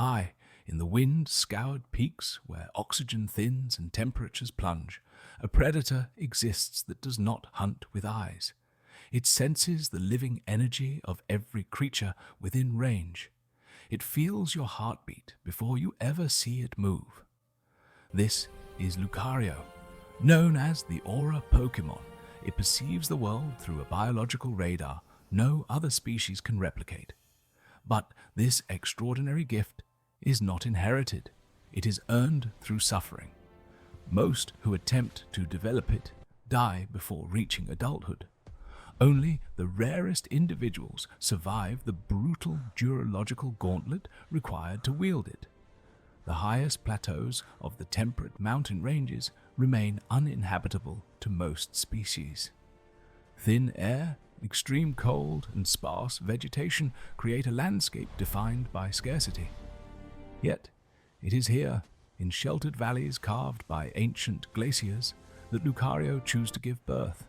High in the wind-scoured peaks where oxygen thins and temperatures plunge, a predator exists that does not hunt with eyes. It senses the living energy of every creature within range. It feels your heartbeat before you ever see it move. This is Lucario. Known as the Aura Pokemon, it perceives the world through a biological radar no other species can replicate. But this extraordinary gift is not inherited. It is earned through suffering. Most who attempt to develop it die before reaching adulthood. Only the rarest individuals survive the brutal durological gauntlet required to wield it. The highest plateaus of the temperate mountain ranges remain uninhabitable to most species. Thin air, extreme cold, and sparse vegetation create a landscape defined by scarcity. Yet, it is here, in sheltered valleys carved by ancient glaciers, that Lucario choose to give birth.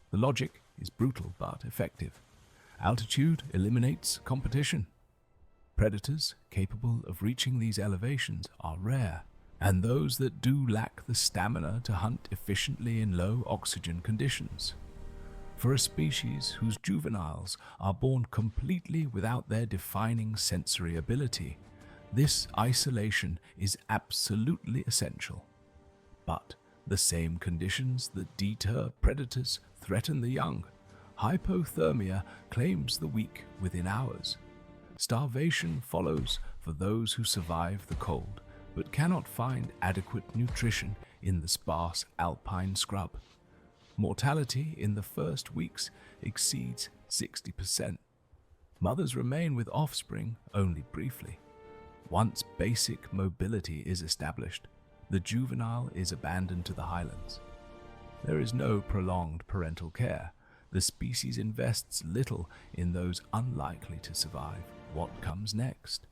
The logic is brutal but effective. Altitude eliminates competition. Predators capable of reaching these elevations are rare, and those that do lack the stamina to hunt efficiently in low oxygen conditions. For a species whose juveniles are born completely without their defining sensory ability, this isolation is absolutely essential. But the same conditions that deter predators threaten the young. Hypothermia claims the weak within hours. Starvation follows for those who survive the cold, but cannot find adequate nutrition in the sparse alpine scrub. Mortality in the first weeks exceeds 60%. Mothers remain with offspring only briefly. Once basic mobility is established, the juvenile is abandoned to the highlands. There is no prolonged parental care. The species invests little in those unlikely to survive. What comes next?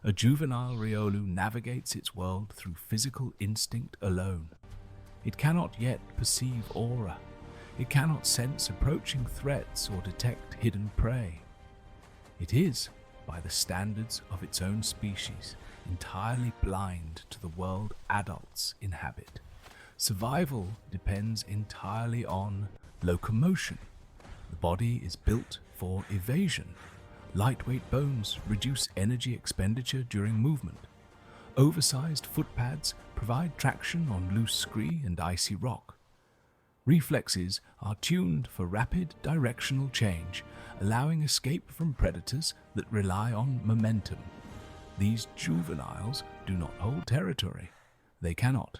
A juvenile Riolu navigates its world through physical instinct alone. It cannot yet perceive aura. It cannot sense approaching threats or detect hidden prey. It is, by the standards of its own species, entirely blind to the world adults inhabit. Survival depends entirely on locomotion. The body is built for evasion. Lightweight bones reduce energy expenditure during movement. Oversized footpads provide traction on loose scree and icy rock. Reflexes are tuned for rapid directional change, allowing escape from predators that rely on momentum. These juveniles do not hold territory. They cannot.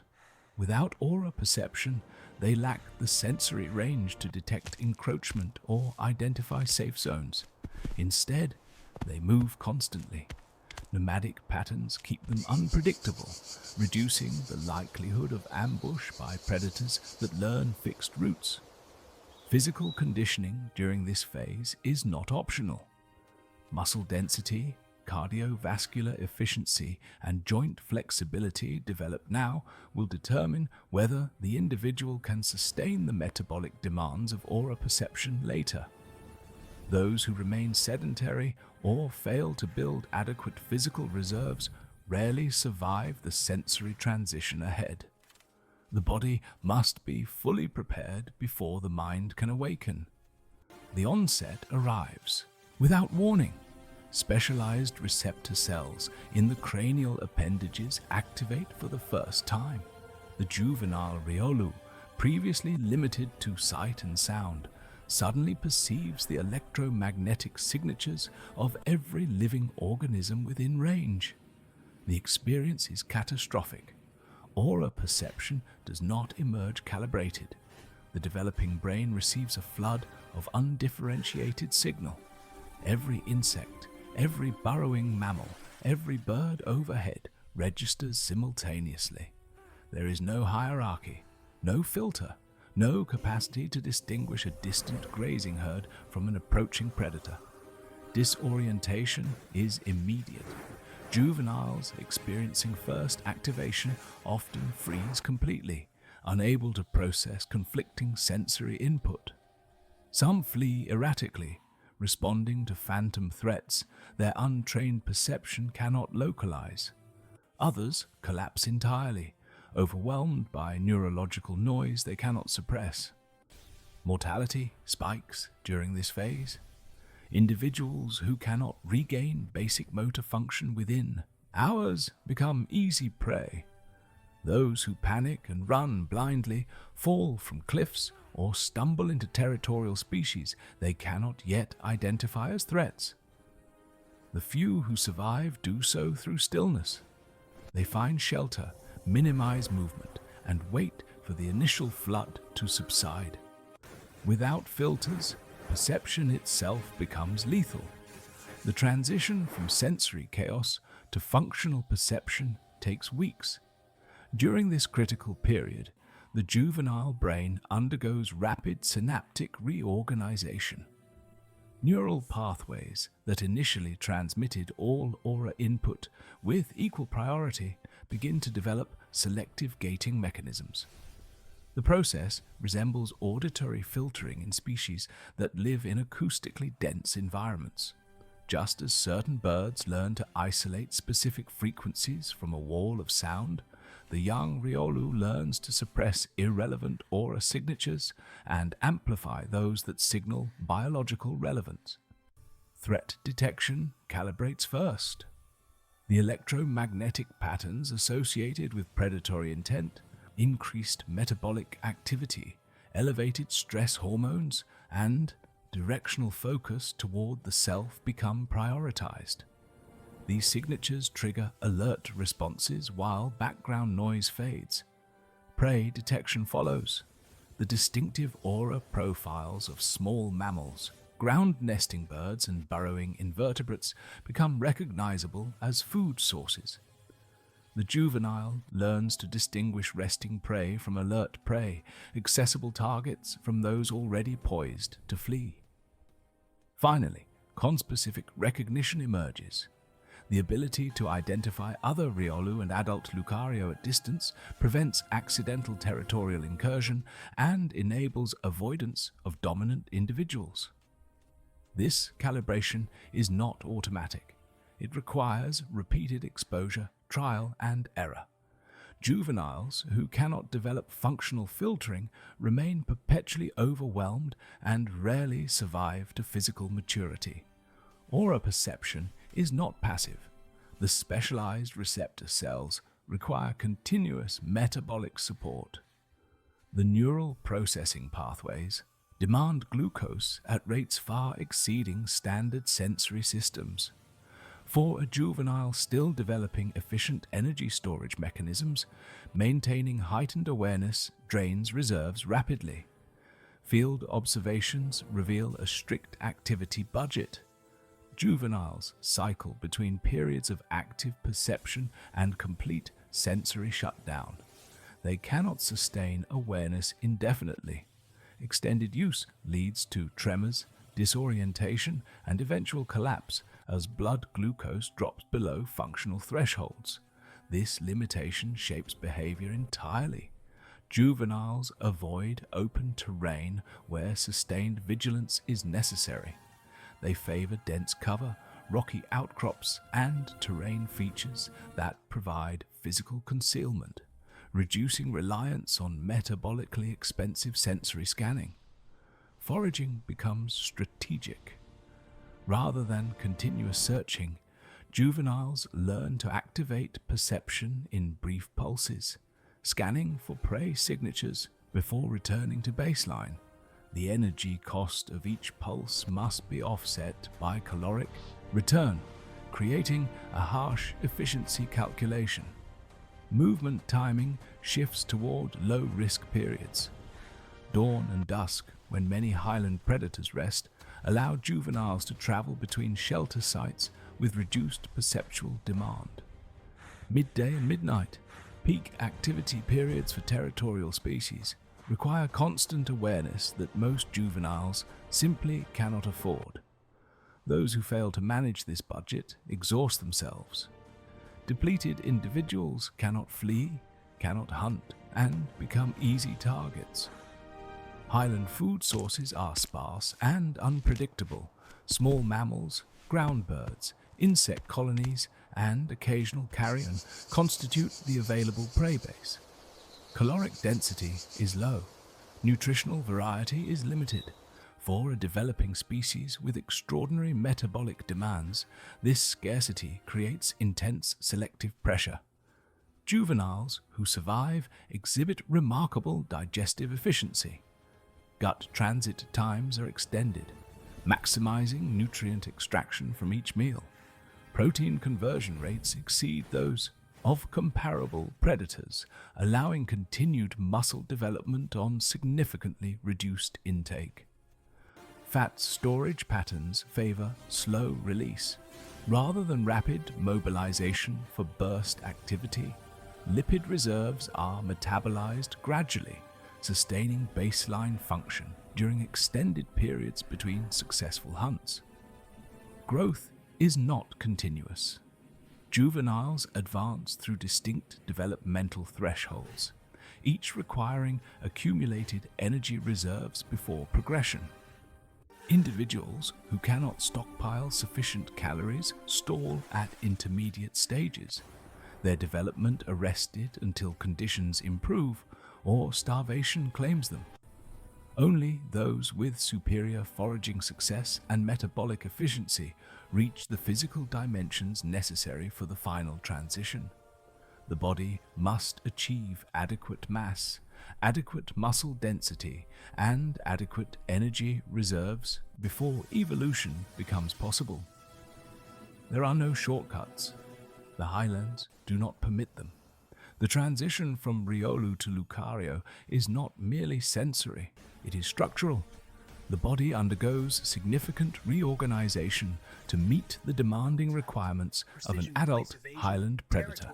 Without aura perception, they lack the sensory range to detect encroachment or identify safe zones. Instead, they move constantly. Nomadic patterns keep them unpredictable, reducing the likelihood of ambush by predators that learn fixed routes. Physical conditioning during this phase is not optional. Muscle density, cardiovascular efficiency, and joint flexibility developed now will determine whether the individual can sustain the metabolic demands of aura perception later. Those who remain sedentary or fail to build adequate physical reserves rarely survive the sensory transition ahead. The body must be fully prepared before the mind can awaken. The onset arrives without warning. Specialized receptor cells in the cranial appendages activate for the first time. The juvenile Riolu, previously limited to sight and sound, suddenly perceives the electromagnetic signatures of every living organism within range. The experience is catastrophic. Aura perception does not emerge calibrated. The developing brain receives a flood of undifferentiated signal. Every insect, every burrowing mammal, every bird overhead registers simultaneously. There is no hierarchy, no filter, no capacity to distinguish a distant grazing herd from an approaching predator. Disorientation is immediate. Juveniles experiencing first activation often freeze completely, unable to process conflicting sensory input. Some flee erratically, responding to phantom threats their untrained perception cannot localize. Others collapse entirely, overwhelmed by neurological noise they cannot suppress. Mortality spikes during this phase. Individuals who cannot regain basic motor function within hours become easy prey. Those who panic and run blindly fall from cliffs or stumble into territorial species they cannot yet identify as threats. The few who survive do so through stillness. They find shelter, minimize movement, and wait for the initial flood to subside. Without filters, perception itself becomes lethal. The transition from sensory chaos to functional perception takes weeks. During this critical period, the juvenile brain undergoes rapid synaptic reorganization. Neural pathways that initially transmitted all aura input with equal priority begin to develop selective gating mechanisms. The process resembles auditory filtering in species that live in acoustically dense environments. Just as certain birds learn to isolate specific frequencies from a wall of sound, the young Riolu learns to suppress irrelevant aura signatures and amplify those that signal biological relevance. Threat detection calibrates first. The electromagnetic patterns associated with predatory intent, increased metabolic activity, elevated stress hormones, and directional focus toward the self become prioritized. These signatures trigger alert responses while background noise fades. Prey detection follows. The distinctive aura profiles of small mammals, ground nesting birds, and burrowing invertebrates become recognizable as food sources. The juvenile learns to distinguish resting prey from alert prey, accessible targets from those already poised to flee. Finally, conspecific recognition emerges. The ability to identify other Riolu and adult Lucario at distance prevents accidental territorial incursion and enables avoidance of dominant individuals. This calibration is not automatic. It requires repeated exposure, trial, and error. Juveniles who cannot develop functional filtering remain perpetually overwhelmed and rarely survive to physical maturity. Aura perception is not passive. The specialized receptor cells require continuous metabolic support. The neural processing pathways demand glucose at rates far exceeding standard sensory systems. For a juvenile still developing efficient energy storage mechanisms, maintaining heightened awareness drains reserves rapidly. Field observations reveal a strict activity budget. Juveniles cycle between periods of active perception and complete sensory shutdown. They cannot sustain awareness indefinitely. Extended use leads to tremors, disorientation, and eventual collapse as blood glucose drops below functional thresholds. This limitation shapes behavior entirely. Juveniles avoid open terrain where sustained vigilance is necessary. They favor dense cover, rocky outcrops, and terrain features that provide physical concealment, reducing reliance on metabolically expensive sensory scanning. Foraging becomes strategic. Rather than continuous searching, juveniles learn to activate perception in brief pulses, scanning for prey signatures before returning to baseline. The energy cost of each pulse must be offset by caloric return, creating a harsh efficiency calculation. Movement timing shifts toward low-risk periods. Dawn and dusk, when many highland predators rest, allow juveniles to travel between shelter sites with reduced perceptual demand. Midday and midnight, peak activity periods for territorial species, require constant awareness that most juveniles simply cannot afford. Those who fail to manage this budget exhaust themselves. Depleted individuals cannot flee, cannot hunt, and become easy targets. Highland food sources are sparse and unpredictable, Small mammals, ground birds, insect colonies, and occasional carrion constitute the available prey base. Caloric density is low. Nutritional variety is limited. For a developing species with extraordinary metabolic demands, this scarcity creates intense selective pressure. Juveniles who survive exhibit remarkable digestive efficiency. Gut transit times are extended, maximizing nutrient extraction from each meal. Protein conversion rates exceed those of comparable predators, allowing continued muscle development on significantly reduced intake. Fat storage patterns favor slow release. Rather than rapid mobilization for burst activity, lipid reserves are metabolized gradually, sustaining baseline function during extended periods between successful hunts. Growth is not continuous. Juveniles advance through distinct developmental thresholds, each requiring accumulated energy reserves before progression. Individuals who cannot stockpile sufficient calories stall at intermediate stages, their development arrested until conditions improve or starvation claims them. Only those with superior foraging success and metabolic efficiency reach the physical dimensions necessary for the final transition. The body must achieve adequate mass, adequate muscle density, and adequate energy reserves before evolution becomes possible. There are no shortcuts. The Highlands do not permit them. The transition from Riolu to Lucario is not merely sensory, it is structural. The body undergoes significant reorganization to meet the demanding requirements of an adult highland predator.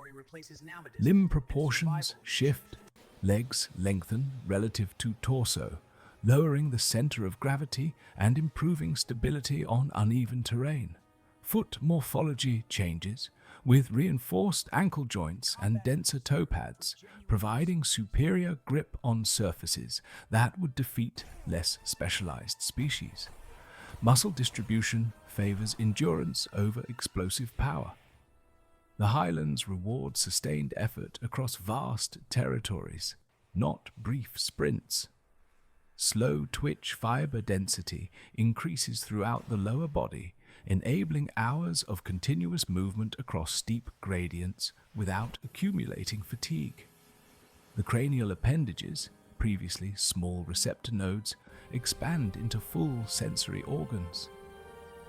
Limb proportions shift, legs lengthen relative to torso, lowering the center of gravity and improving stability on uneven terrain. Foot morphology changes, with reinforced ankle joints and denser toe pads, providing superior grip on surfaces that would defeat less specialized species. Muscle distribution favors endurance over explosive power. The Highlands reward sustained effort across vast territories, not brief sprints. Slow twitch fiber density increases throughout the lower body, enabling hours of continuous movement across steep gradients without accumulating fatigue. The cranial appendages, previously small receptor nodes, expand into full sensory organs.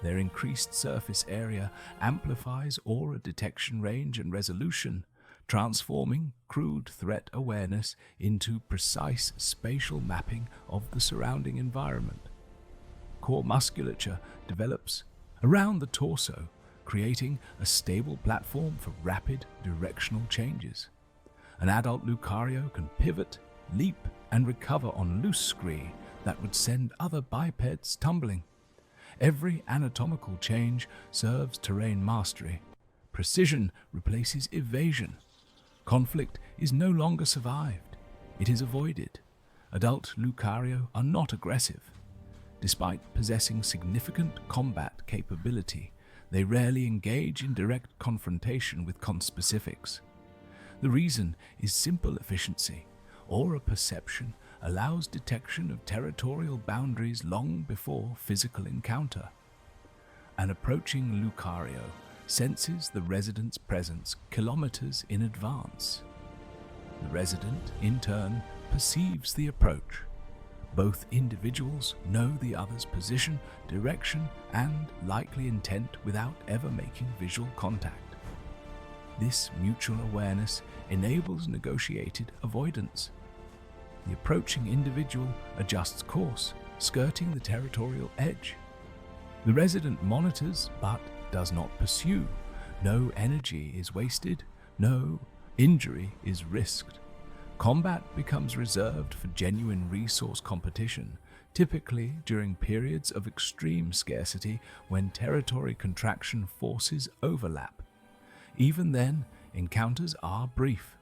Their increased surface area amplifies aura detection range and resolution, transforming crude threat awareness into precise spatial mapping of the surrounding environment. Core musculature develops around the torso, creating a stable platform for rapid directional changes. An adult Lucario can pivot, leap, and recover on loose scree that would send other bipeds tumbling. Every anatomical change serves terrain mastery. Precision replaces evasion. Conflict is no longer survived, it is avoided. Adult Lucario are not aggressive. Despite possessing significant combat capability, they rarely engage in direct confrontation with conspecifics. The reason is simple efficiency. Aura perception allows detection of territorial boundaries long before physical encounter. An approaching Lucario senses the resident's presence kilometers in advance. The resident, in turn, perceives the approach. Both individuals know the other's position, direction, and likely intent without ever making visual contact. This mutual awareness enables negotiated avoidance. The approaching individual adjusts course, skirting the territorial edge. The resident monitors but does not pursue. No energy is wasted, no injury is risked. Combat becomes reserved for genuine resource competition, typically during periods of extreme scarcity when territory contraction forces overlap. Even then, encounters are brief.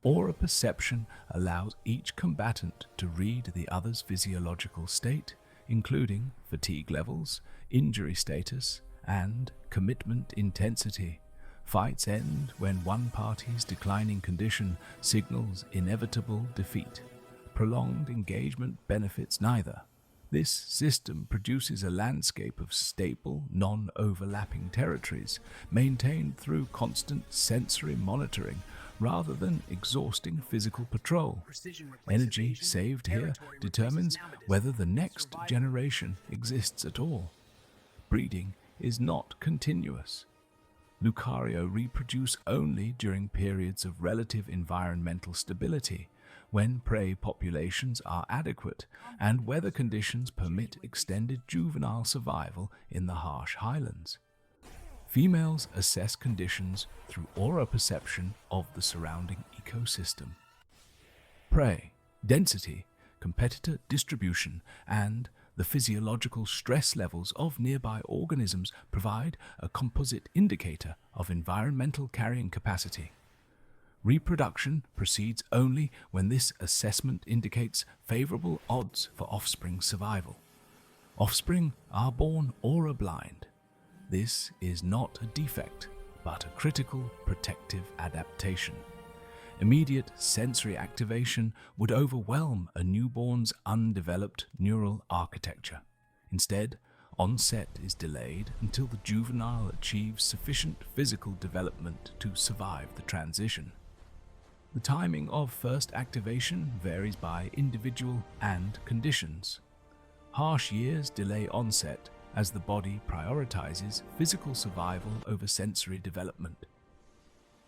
Aura perception allows each combatant to read the other's physiological state, including fatigue levels, injury status, and commitment intensity. Fights end when one party's declining condition signals inevitable defeat. Prolonged engagement benefits neither. This system produces a landscape of stable, non-overlapping territories, maintained through constant sensory monitoring rather than exhausting physical patrol. Energy saved here determines whether the next generation exists at all. Breeding is not continuous. Lucario reproduce only during periods of relative environmental stability, when prey populations are adequate and weather conditions permit extended juvenile survival in the harsh highlands. Females assess conditions through aura perception of the surrounding ecosystem. Prey, density, competitor distribution, and the physiological stress levels of nearby organisms provide a composite indicator of environmental carrying capacity. Reproduction proceeds only when this assessment indicates favorable odds for offspring survival. Offspring are born aura blind. This is not a defect, but a critical protective adaptation. Immediate sensory activation would overwhelm a newborn's undeveloped neural architecture. Instead, onset is delayed until the juvenile achieves sufficient physical development to survive the transition. The timing of first activation varies by individual and conditions. Harsh years delay onset as the body prioritizes physical survival over sensory development.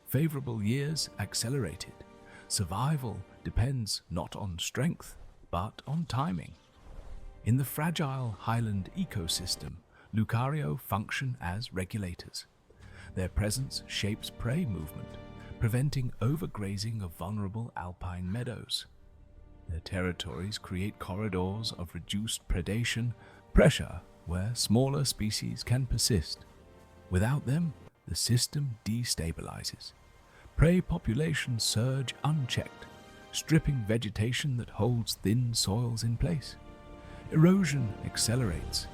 Favorable years accelerated. Survival depends not on strength, but on timing. In the fragile highland ecosystem, Lucario function as regulators. Their presence shapes prey movement, preventing overgrazing of vulnerable alpine meadows. Their territories create corridors of reduced predation, pressure where smaller species can persist. Without them, the system destabilizes. Prey populations surge unchecked, stripping vegetation that holds thin soils in place. Erosion accelerates,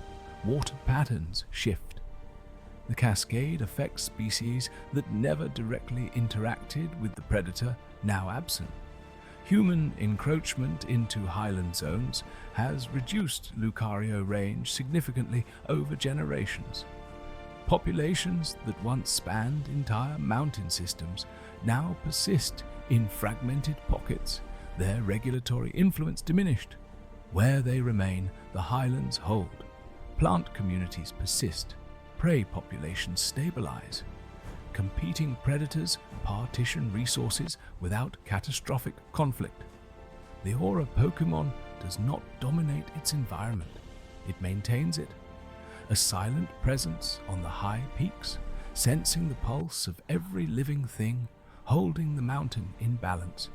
water patterns shift. The cascade affects species that never directly interacted with the predator, now absent. Human encroachment into highland zones has reduced Lucario range significantly over generations. Populations that once spanned entire mountain systems now persist in fragmented pockets, their regulatory influence diminished. Where they remain, the highlands hold. Plant communities persist. Prey populations stabilize. Competing predators partition resources without catastrophic conflict. The Aura Pokémon does not dominate its environment. It maintains it. A silent presence on the high peaks, sensing the pulse of every living thing, holding the mountain in balance.